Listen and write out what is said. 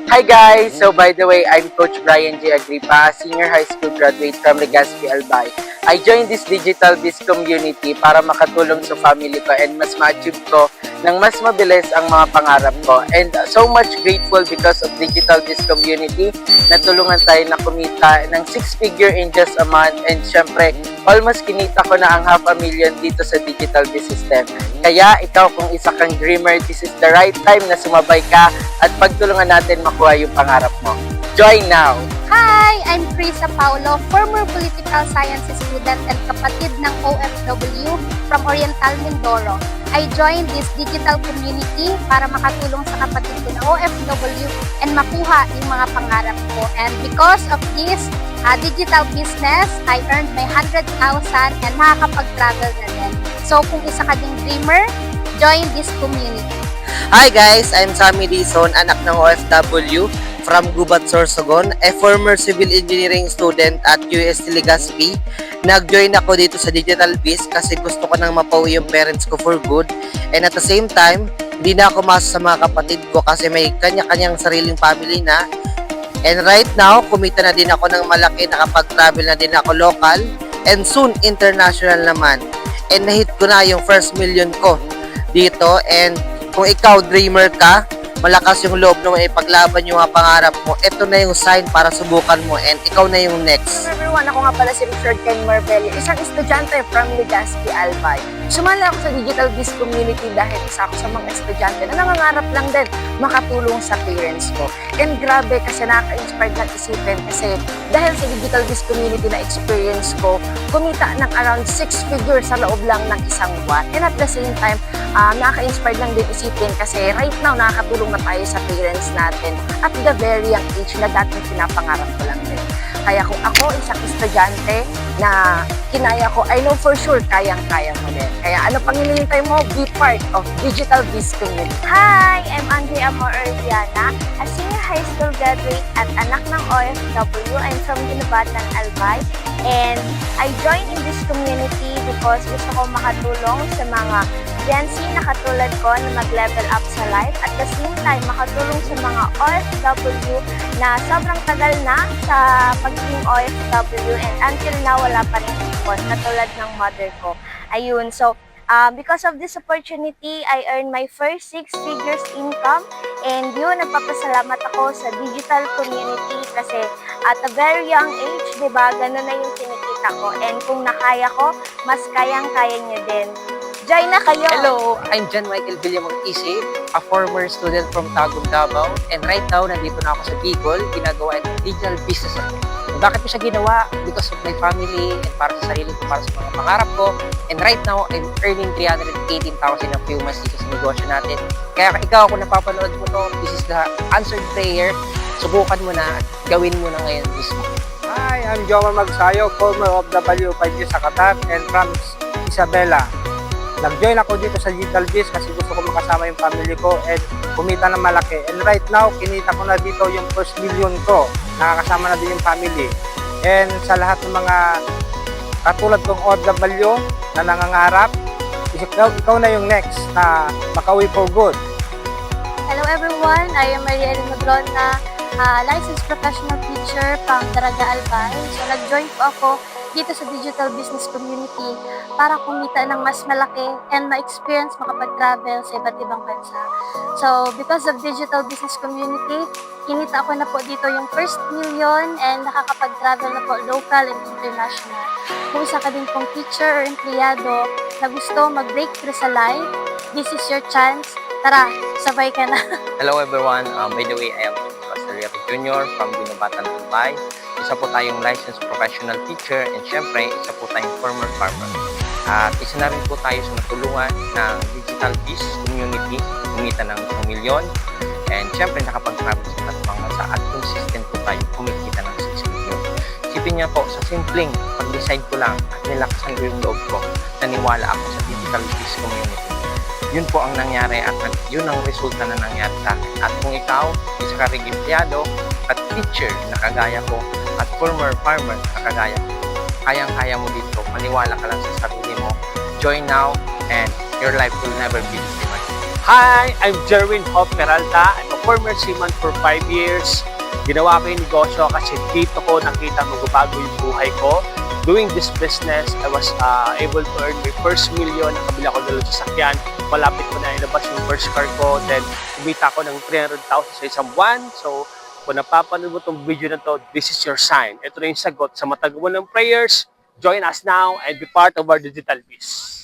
Hi guys! So by the way, I'm Coach Brian J. Agripa, a senior high school graduate from Legazpi, Albay. I joined this digital biz community para makatulong sa family ko and mas ma-achieve ko ng mas mabilis ang mga pangarap ko. And so much grateful because of digital biz community, natulungan tayo na kumita ng 6-figure in just a month. And syempre, almost kinita ko na ang $500,000 dito sa digital biz system. Kaya ikaw kung isa kang dreamer, this is the right time na sumabay ka at pagtulungan natin makuha yung pangarap mo. Join now! Hi! I'm Krisa Paulo, former political sciences student and kapatid ng OFW from Oriental Mindoro. I joined this digital community para makatulong sa kapatid ko na OFW and makuha yung mga pangarap ko. And because of this digital business, I earned my 100,000 and nakakapag-travel na din. So kung isa ka ding dreamer, join this community. Hi guys, I'm Sammy Dizon, anak ng OFW from Gubat, Sorsogon, a former civil engineering student at UST Legazpi. Nag-join ako dito sa Digital Biz kasi gusto ko nang mapauwi yung parents ko for good. And at the same time, hindi na ako masa sa mga kapatid ko kasi may kanya-kanyang sariling family na. And right now, kumita na din ako ng malaki, nakapag-travel na din ako local and soon international naman. And nahit ko na yung first million ko dito. And kung ikaw dreamer ka, malakas yung loob na maipaglaban yung mga pangarap mo, ito na yung sign para subukan mo and ikaw na yung next. Hello everyone, ako nga pala si Richard Ken Marbella, isang estudyante from Legazpi, Albay. Sumali ako sa Digital Biz Community dahil isa ako sa mga estudyante na nangangarap lang din makatulong sa parents ko. And grabe kasi nakaka-inspired na isipin kasi dahil sa Digital Biz Community na experience ko, kumita ng around 6 figures sa loob lang ng isang buwan. And at the same time, nakaka-inspired lang din isipin kasi right now nakakatulong na tayo sa parents natin at the very young age na dating pinapangarap ko lang din. Kaya kung ako isang estudyante na kinaya ko, I know for sure kayang-kaya mo din. Kaya ano pang hinihintay mo? Be part of Digital Biz Community. Hi! I'm Andrea Mororziana, a senior high school graduate at anak ng OFW. I'm from Ginubatan, Albay. And I joined in this community because gusto ko makatulong sa mga Gen Z na katulad ko na mag-level up sa life. At the same time, makatulong sa mga OFW na sobrang tagal na sa pagiging OFW and until now wala pa rin ipon, katulad ng mother ko. Ayun, so because of this opportunity, I earned my first 6 figures income. And yun, nagpapasalamat ako sa digital community kasi at a very young age, di ba, ganun na yung kinikita ko. And kung nakaya ko, mas kayang-kaya nyo din. Join na kayo! Hello, I'm John Michael Villamong-Isip, a former student from Tagum, Davao. And right now, nandito na ako sa Bicol, ginagawa ng digital business ako. Bakit ko siya ginawa? Because of my family and para sa sarili ko, para sa mga pangarap ko. And right now, I'm earning 318,000 a few months dito sa negosyo natin. Kaya ikaw, kung napapanood mo to, this is the answered prayer. Subukan mo na at gawin mo na ngayon mismo. Hi, I'm Jomar Magsayo, former OFW 5 years sa Qatar and from Isabela. Nag-join ako dito sa Digital Biz kasi gusto ko makasama yung family ko and kumita ng malaki. And right now, kinita ko na dito yung first million ko. Nakakasama na din yung family. And sa lahat ng mga katulad kong OFW na nangangarap, ikaw na yung next na makauwi for good. Hello everyone, I am Mariela Magrona, licensed professional teacher from Daraga, Albay. So nag-join po ako dito sa digital business community para kumita ng mas malaki and ma-experience makapag-travel sa iba't ibang bansa. So because of digital business community, kinita ko na po dito yung first million and nakakapag-travel na po local and international. Kung isa ka din pong teacher or empleyado na gusto mag-breakthrough sa life, this is your chance. Tara, sabay ka na. Hello everyone, by the way, I am Pastor Junior from Ginubatan, Albay. Isa po tayong licensed professional teacher and syempre, isa po tayong former farmer. At isa na rin po tayo sa natulungan ng Digital Biz Community, kumita ng 1 million. And syempre, nakapag-travel sa iba't ibang bansa at consistent po tayo kumikita ng 6 million. Isipin niya po, sa simpleng pag-decide ko lang at nilakasan ko yung loob ko, naniwala ako sa Digital Biz Community. Yun po ang nangyari at yun ang resulta na nangyari sa akin. At kung ikaw, isa ka ring empleyado at teacher na kagaya ko at former farmer na kagaya ko, kayang-kaya mo dito, maniwala ka lang sa sarili mo, join now and your life will never be the same again. Hi, I'm Jerwin Hope Peralta. I'm a former seaman for 5 years. Ginawa ko yung negosyo kasi dito ko nakita magbabago yung buhay ko. Doing this business, I was able to earn my first million. Nakabila ko dalawang sasakyan. Malapit ko na ilabas yung first car ko. Then, kumita ko ng 300,000 sa isang buwan. So, kung napapanood mo itong video na to, this is your sign. Ito na yung sagot sa matagawan ng prayers. Join us now and be part of our digital biz.